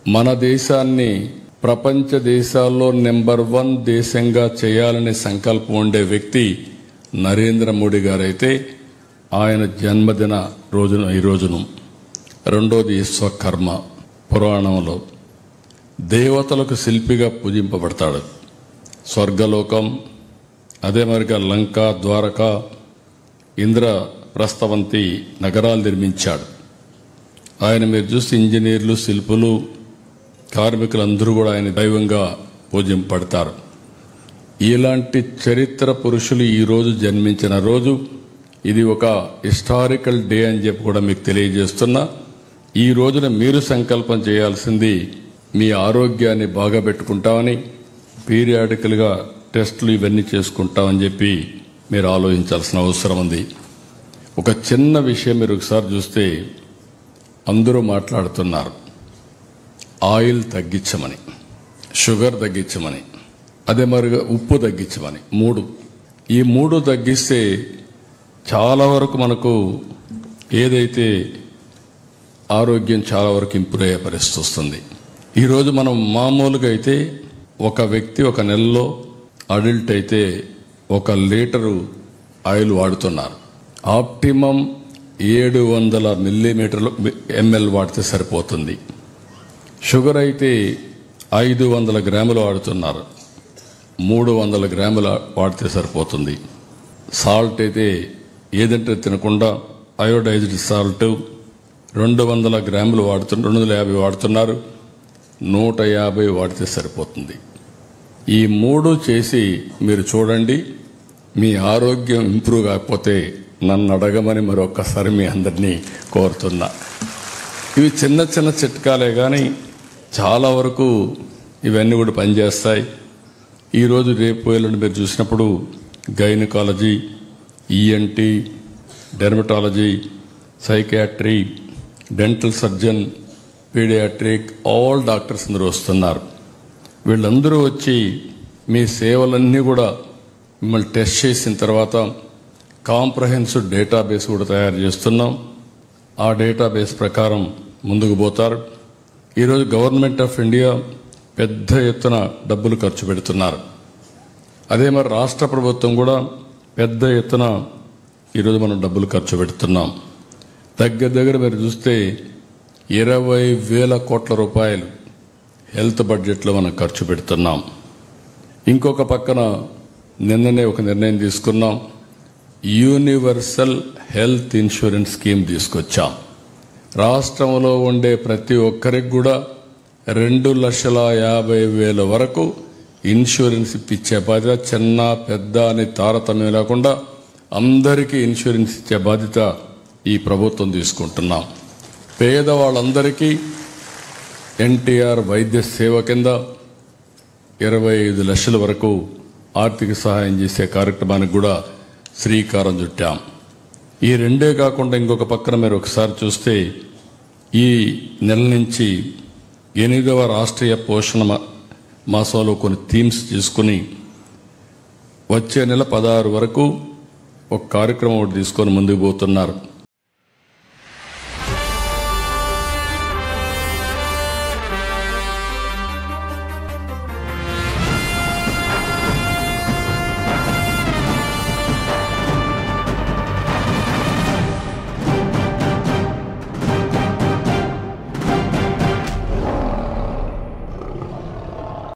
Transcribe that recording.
మన దేశాన్ని ప్రపంచ దేశాల్లో నెంబర్ 1 దేశంగా చేయాలనే సంకల్పం ఉండే వ్యక్తి నరేంద్ర మోడీ గారైతే ఆయన జన్మదిన రోజున ఈ రోజును. రెండోది విశ్వకర్మ. పురాణంలో దేవతలకు శిల్పిగా పూజింపబడతాడు. స్వర్గలోకం, అదే మరిగా లంక, ద్వారక, ఇంద్రప్రస్థవంతి నగరాలు నిర్మించాడు. ఆయన మీరు చూస్తే ఇంజనీర్లు, శిల్పులు, కార్మికులందరూ కూడా ఆయన దైవంగా పూజింపబడతారు. ఇలాంటి చరిత్ర పురుషులు ఈ రోజు జన్మించిన రోజు. ఇది ఒక హిస్టారికల్ డే అని చెప్పి కూడా మీకు తెలియజేస్తున్నా. ఈ రోజున మీరు సంకల్పం చేయాల్సింది మీ ఆరోగ్యాన్ని బాగా పెట్టుకుంటామని, పీరియాడికల్గా టెస్టులు ఇవన్నీ చేసుకుంటామని చెప్పి మీరు ఆలోచించాల్సిన అవసరం ఉంది. ఒక చిన్న విషయం మీరు ఒకసారి చూస్తే అందరూ మాట్లాడుతున్నారు, ఆయిల్ తగ్గించమని, షుగర్ తగ్గించమని, అదే మరిగా ఉప్పు తగ్గించమని. ఈ మూడు తగ్గిస్తే చాలా వరకు మనకు ఏదైతే ఆరోగ్యం చాలా వరకు ఇంప్రూవ్ అయ్యే పరిస్థితి వస్తుంది. ఈరోజు మనం మామూలుగా అయితే ఒక వ్యక్తి ఒక నెలలో అడల్ట్ అయితే 1 లీటరు ఆయిల్ వాడుతున్నారు. ఆప్టిమం 700 మిల్లీమీటర్లు ఎంఎల్ వాడితే సరిపోతుంది. షుగర్ అయితే 500 గ్రాములు వాడుతున్నారు, 300 గ్రాములు వాడితే సరిపోతుంది. సాల్ట్ అయితే ఏదంటే తినకుండా అయోడైజ్డ్ సాల్ట్ 200 గ్రాములు 250 వాడుతున్నారు, 150 వాడితే సరిపోతుంది. ఈ 3 చేసి మీరు చూడండి, మీ ఆరోగ్యం ఇంప్రూవ్ కాకపోతే నన్ను అడగమని మరొకసారి మీ అందరినీ కోరుతున్నా. ఇవి చిన్న చిన్న చిట్కాలే కానీ చాలా వరకు ఇవన్నీ కూడా పనిచేస్తాయి. ఈరోజు రేపు ఎల్లుండి మీరు చూసినప్పుడు gynaecology, ENT, dermatology, psychiatry, dental surgeon, paediatric, all doctors అందరూ వస్తున్నారు. వీళ్ళందరూ వచ్చి మీ సేవలన్నీ కూడా మిమ్మల్ని టెస్ట్ చేసిన తర్వాత కాంప్రహెన్సివ్ డేటాబేస్ కూడా తయారు చేస్తున్నాం. ఆ డేటాబేస్ ప్రకారం ముందుకు పోతారు. ఈరోజు గవర్నమెంట్ ఆఫ్ ఇండియా పెద్ద ఎత్తున డబ్బులు ఖర్చు పెడుతున్నారు. అదే మరి రాష్ట్ర ప్రభుత్వం కూడా పెద్ద ఎత్తున ఈరోజు మనం డబ్బులు ఖర్చు పెడుతున్నాం. దగ్గర మీరు చూస్తే 20,000 కోట్ల రూపాయలు హెల్త్ బడ్జెట్లో మనం ఖర్చు పెడుతున్నాం. ఇంకొక పక్కన నిన్ననే ఒక నిర్ణయం తీసుకున్నాం, యూనివర్సల్ హెల్త్ ఇన్సూరెన్స్ స్కీమ్ తీసుకొచ్చాం. రాష్ట్రంలో ఉండే ప్రతి ఒక్కరికి కూడా 2,50,000 వరకు ఇన్సూరెన్స్ ఇప్పించే బాధ్యత, చిన్న పెద్ద అని తారతమ్యం లేకుండా అందరికీ ఇన్సూరెన్స్ ఇచ్చే బాధ్యత ఈ ప్రభుత్వం తీసుకుంటున్నాం. పేదవాళ్ళందరికీ ఎన్టీఆర్ వైద్య సేవ కింద 25 లక్షల వరకు ఆర్థిక సహాయం చేసే కార్యక్రమానికి కూడా శ్రీకారం చుట్టాం. ఈ రెండే కాకుండా ఇంకొక పక్కన మీరు ఒకసారి చూస్తే ఈ నెల నుంచి 8వ రాష్ట్రీయ పోషణ మాసంలో కొన్ని థీమ్స్ తీసుకుని వచ్చే నెల 16 వరకు ఒక కార్యక్రమం ఒకటి తీసుకొని ముందుకు పోతున్నారు.